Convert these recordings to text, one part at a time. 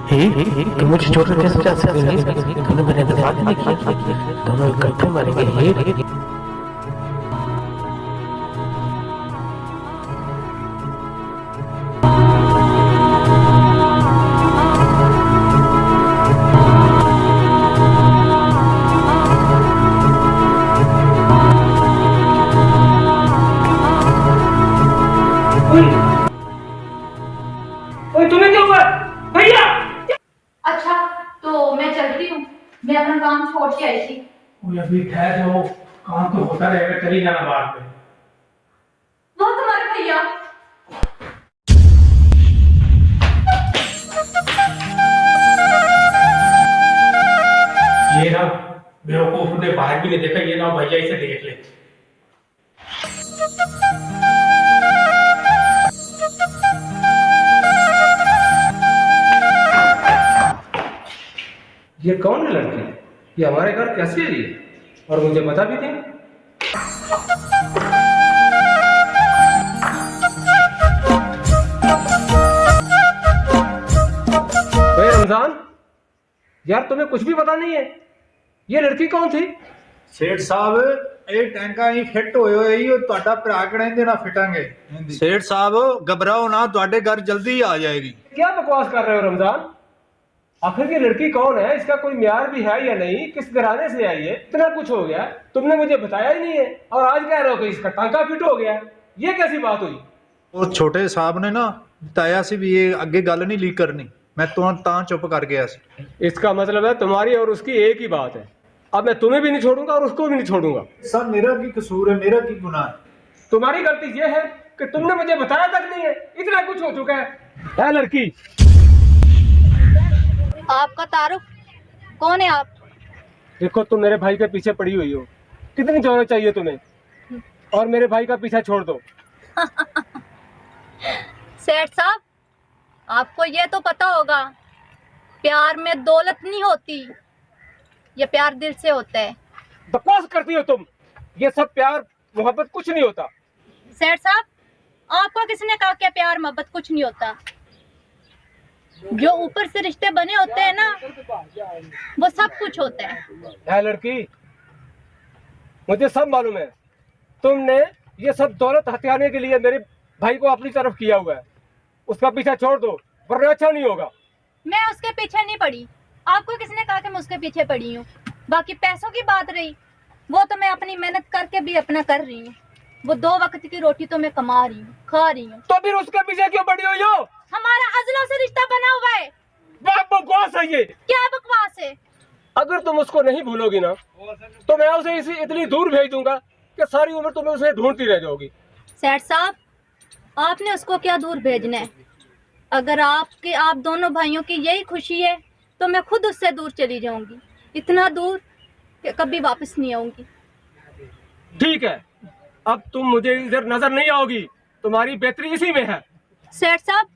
तुम मुझे छोड़कर कैसे जा सकते हो? तुमने मेरे इंतजार नहीं किया, दोनों इकट्ठे मरेंगे। तुम्हें क्या हुआ भैया? अच्छा, तो मैं चलती हूँ। मैं अपना काम छोड़ के आई थी। अभी ठहर जाओ, काम तो होता रहेगा, चली जाना बाद में। वो तुम्हारे भैया। ये ना बेवकूफ ने बाहर भी नहीं देखा, ये ना भैया इसे देख ले। ये कौन है लड़की? ये हमारे घर कैसे आई और मुझे पता भी नहीं। भाई रमजान, यार तुम्हें कुछ भी पता नहीं है, ये लड़की कौन थी? सेठ साहब ਇਹ ਟੈਂਕਾਂ ਹੀ ਫਿੱਟ ਹੋਏ ਹੋਏ ਹੀ ਉਹ ਤੁਹਾਡਾ ਭਰਾ ਕਹਿੰਦੇ ਨਾ ਫਿਟਾਂਗੇ। सेठ साहब घबराओ ना, ਤੁਹਾਡੇ घर जल्दी ही आ जाएगी। क्या बकवास कर रहे हो रमजान? आखिर ये लड़की कौन है? इसका कोई म्यार भी है या नहीं? किस घराने से आई है? इतना कुछ हो गया, तुमने मुझे बताया ही नहीं है और आज कह रहे हो कि इसका टांका फिट हो गया। ये कैसी बात हुई? ਉਹ ਛੋਟੇ ਸਾਹਿਬ ਨੇ ਨਾ बताया ਸੀ ਵੀ ਇਹ ਅੱਗੇ ਗੱਲ नहीं लीक करनी, मैं ਤਾਂ ਚੁੱਪ ਕਰ ਗਿਆ ਸੀ। इसका मतलब है तुम्हारी और उसकी एक ही बात है। अब मैं तुम्हें भी नहीं छोड़ूंगा और उसको भी नहीं छोड़ूंगा। सर मेरा की कसूर है, मेरा की गुनाह है? तुम्हारी गलती ये है कि तुमने मुझे बताया तक नहीं है, इतना कुछ हो चुका है लड़की। आपका तारुफ कौन है आप? देखो तुम मेरे भाई के पीछे पड़ी हुई हो, कितनी जोर चाहिए तुम्हें? और मेरे भाई का पीछा छोड़ दो। सेठ साहब, आपको ये तो पता होगा, प्यार में दौलत नहीं होती, ये प्यार दिल से होता है। बकवास करती हो तुम, ये सब प्यार मोहब्बत कुछ नहीं होता। सेठ साहब, आपको किसने कहा कि प्यार मोहब्बत कुछ नहीं होता? जो ऊपर से रिश्ते बने होते हैं ना, वो सब कुछ होता है। लड़की, मुझे सब मालूम है, तुमने ये सब दौलत हथियाने के लिए मेरे भाई को अपनी तरफ किया हुआ है। उसका पीछा छोड़ दो वरना अच्छा नहीं होगा। मैं उसके पीछे नहीं पड़ी, आपको किसने कहा कि मैं उसके पीछे पड़ी हूँ? बाकी पैसों की बात रही, वो तो मैं अपनी मेहनत करके भी अपना कर रही हूँ। वो 2 वक्त की रोटी तो मैं कमा रही हूँ, खा रही हूँ। तो फिर उसके पीछे क्यों पड़ी हुई हो? हमारा अजलों से रिश्ता बना हुआ है। बकवास है ये। क्या बकवास है? अगर तुम उसको नहीं भूलोगी ना, तो मैं उसे इतनी दूर भेज दूंगा कि सारी उम्र तुम्हें उसे ढूंढती रह जाओगी। सेठ साहब, आपने उसको क्या दूर भेजना है? अगर आप दोनों भाइयों की यही खुशी है तो मैं खुद उससे दूर चली जाऊंगी, इतना दूर कि कभी वापस नहीं आऊंगी। ठीक है, अब तुम मुझे इधर नजर नहीं आओगी, तुम्हारी बेहतरी इसी में है। सेठ साहब,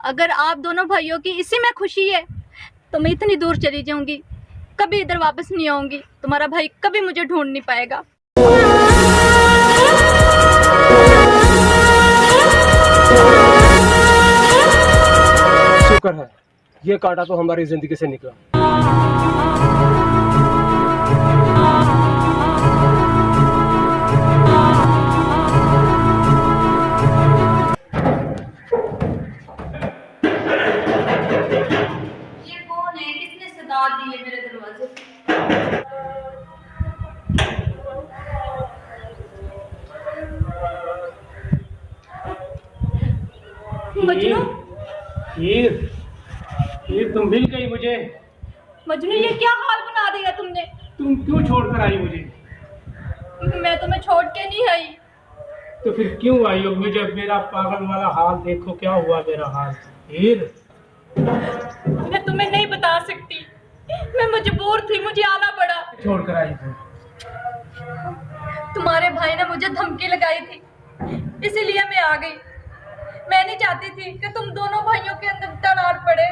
अगर आप दोनों भाइयों की इसी में खुशी है तो मैं इतनी दूर चली जाऊंगी, कभी इधर वापस नहीं आऊंगी। तुम्हारा भाई कभी मुझे ढूंढ नहीं पाएगा। शुक्र है ये कांटा तो हमारी जिंदगी से निकला। ये कौन है? किसने सदा दी है मेरे दरवाजे? मजनू, ये तुम मिल गई मुझे। मजनू, ये क्या हाल बना दिया तुमने? तुम क्यों छोड़कर आई मुझे? मैं तुम्हें छोड़ के नहीं आई। तो फिर क्यों आई हो? मुझे मेरा पागल वाला हाल देखो, क्या हुआ मेरा हाल। हीर, मैं तुम्हें नहीं बता सकती, मैं मजबूर थी, मुझे आना पड़ा। छोड़कर आई थी। तुम्हारे भाई ने मुझे धमकी लगाई थी, इसीलिए मैं आ गई। मैं नहीं चाहती थी कि तुम दोनों भाइयों के अंदर दरार पड़े।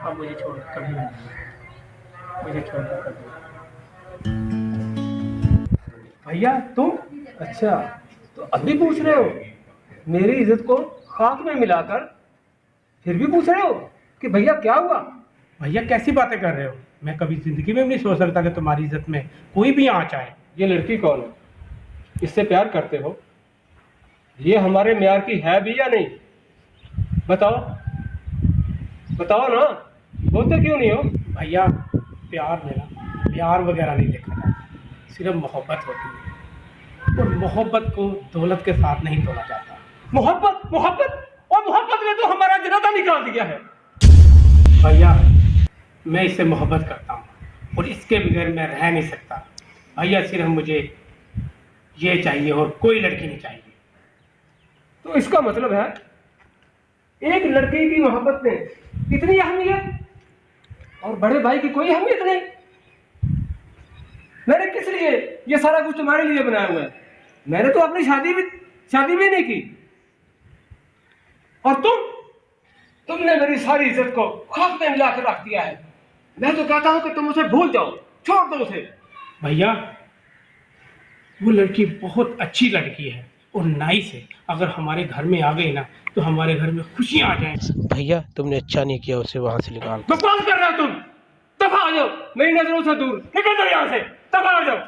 अब मुझे छोड़ कभी नहीं, मुझे छोड़कर कभी। भैया तुम? अच्छा, तो अभी पूछ रहे हो मेरी इज्जत को खाक में मिलाकर? फिर भी पूछ रहे हो कि भैया क्या हुआ। भैया कैसी बातें कर रहे हो? मैं कभी जिंदगी में भी नहीं सोच सकता कि तुम्हारी इज्जत में कोई भी आँच आए। ये लड़की कौन है? इससे प्यार करते हो? ये हमारे म्यार की है भी या नहीं? बताओ बताओ ना, बोलते क्यों नहीं हो? भैया प्यार में ना प्यार वगैरह नहीं देखा जाता, सिर्फ मोहब्बत होती है, और मोहब्बत को दौलत के साथ नहीं तोड़ा जाता। मोहब्बत मोहब्बत और मोहब्बत ने तो हमारा जनाजा निकाल दिया है। भैया मैं इससे मोहब्बत करता हूँ और इसके बगैर मैं रह नहीं सकता। भैया सिर्फ मुझे ये चाहिए और कोई लड़की नहीं चाहिए। तो इसका मतलब है एक लड़की की मोहब्बत में इतनी अहमियत और बड़े भाई की कोई अहमियत नहीं। मैंने किस लिए ये सारा कुछ तुम्हारे लिए बनाया हुआ है? मैंने तो अपनी शादी भी नहीं की, और तुमने मेरी सारी इज्जत को खाक में मिला कर रख दिया है। मैं तो कहता हूं कि तुम उसे भूल जाओ, छोड़ दो उसे। भैया वो लड़की बहुत अच्छी लड़की है और नाइस है, अगर हमारे घर में आ गई ना तो हमारे घर में खुशियां आ जाएं। भैया तुमने अच्छा नहीं किया उसे वहां से निकाल। बकवास कर रहे हो तुम। दफा आ जाओ मेरी नजरों से दूर, निकल जाओ यहां से, दफा आ जाओ।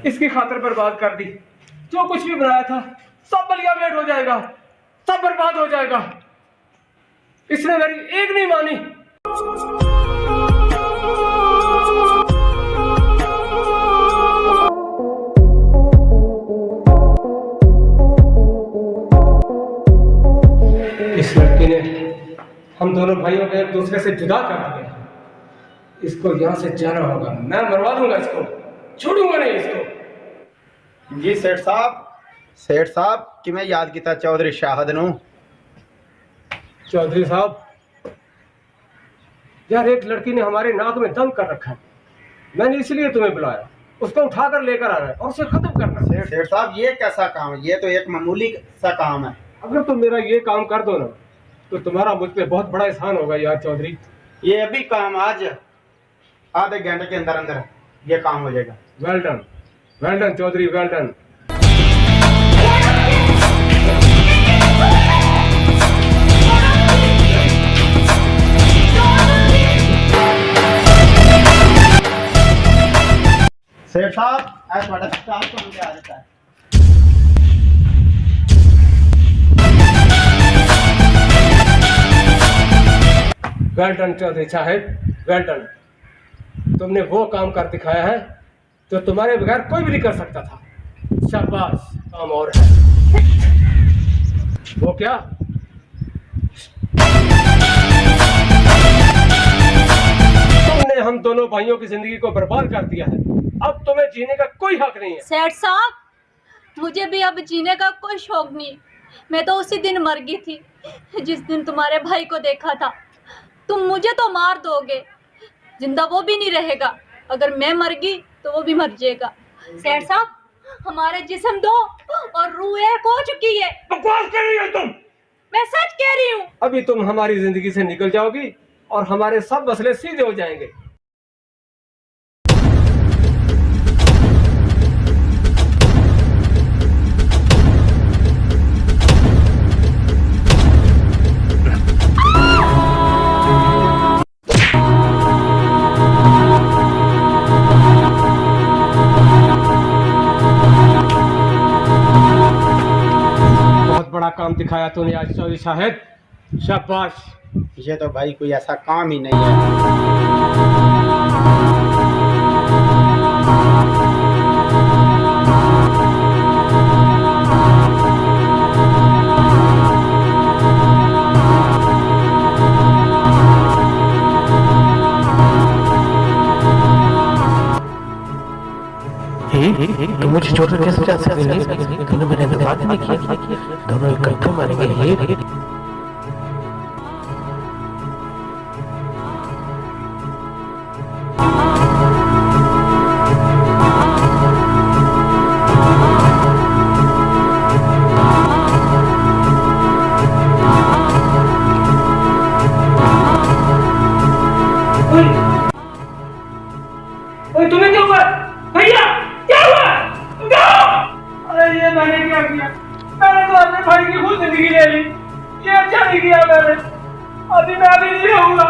इसकी खातिर बर्बाद कर दी। जो कुछ भी बनाया था सब बलिया भेंट हो जाएगा, सब बर्बाद हो जाएगा। इसने मेरी एक नहीं मानी। इस लड़की ने हम दोनों भाइयों को एक दूसरे से जुदा कर दिया। इसको यहां से जाना होगा, मैं मरवा दूंगा इसको, छोड़ूंगा नहीं इसको। जी सेठ साहब कि मैं याद किया चौधरी शाहद नूं। चौधरी साहब, यार एक लड़की ने हमारे नाक में दम कर रखा है। मैंने इसलिए तुम्हें बुलाया, उसको उठाकर लेकर आना है और उसे खत्म करना है। सेठ साहब ये कैसा काम है? ये तो एक मामूली सा काम है। अगर तुम मेरा ये काम कर दो ना तो तुम्हारा मुझ पे बहुत बड़ा एहसान होगा यार चौधरी। ये अभी काम आज आधे घंटे के अंदर अंदर ये काम हो जाएगा। Well done Chaudhary, well done. सेठ साहब ऐसा बड़ा स्टाफ तो मुझे आ जाता है। वेल डन चौधरी साहब, वेल डन। तुमने वो काम कर दिखाया है जो तुम्हारे बगैर कोई भी नहीं कर सकता था। शाबाश, काम और है। वो क्या? तुमने हम दोनों भाइयों की जिंदगी को बर्बाद कर दिया है। अब तुम्हें जीने का कोई हक नहीं है। सेठ साहब, मुझे भी अब जीने का कोई शौक नहीं। मैं तो उसी दिन मर गई थी जिस दिन तुम्हारे भाई को देखा था। तुम मुझे तो मार दोगे, जिंदा वो भी नहीं रहेगा। अगर मैं मर गई तो वो भी मर जाएगा। सेठ साहब, हमारे जिस्म दो और रूह एक हो चुकी है। बकवास कर रही हो तुम। मैं सच कह रही हूँ। अभी तुम हमारी जिंदगी से निकल जाओगी और हमारे सब मसले सीधे हो जाएंगे। बड़ा काम दिखाया तूने आज चौधरी साहब, शाबाश। ये तो भाई कोई ऐसा काम ही नहीं है। तुम मुझे छोड़कर कैसे जा सकते हो? तुमने मेरे से बात नहीं की, दोनों इकट्ठे मरेंगे। अरे तुम्हें क्या हुआ भैया, क्या हुआ? अरे ये मैंने क्या किया? मैंने तो अपने भाई की खुद जिंदगी ले ली। ये अच्छा नहीं किया मैंने। अभी मैं अभी नहीं रहूंगा।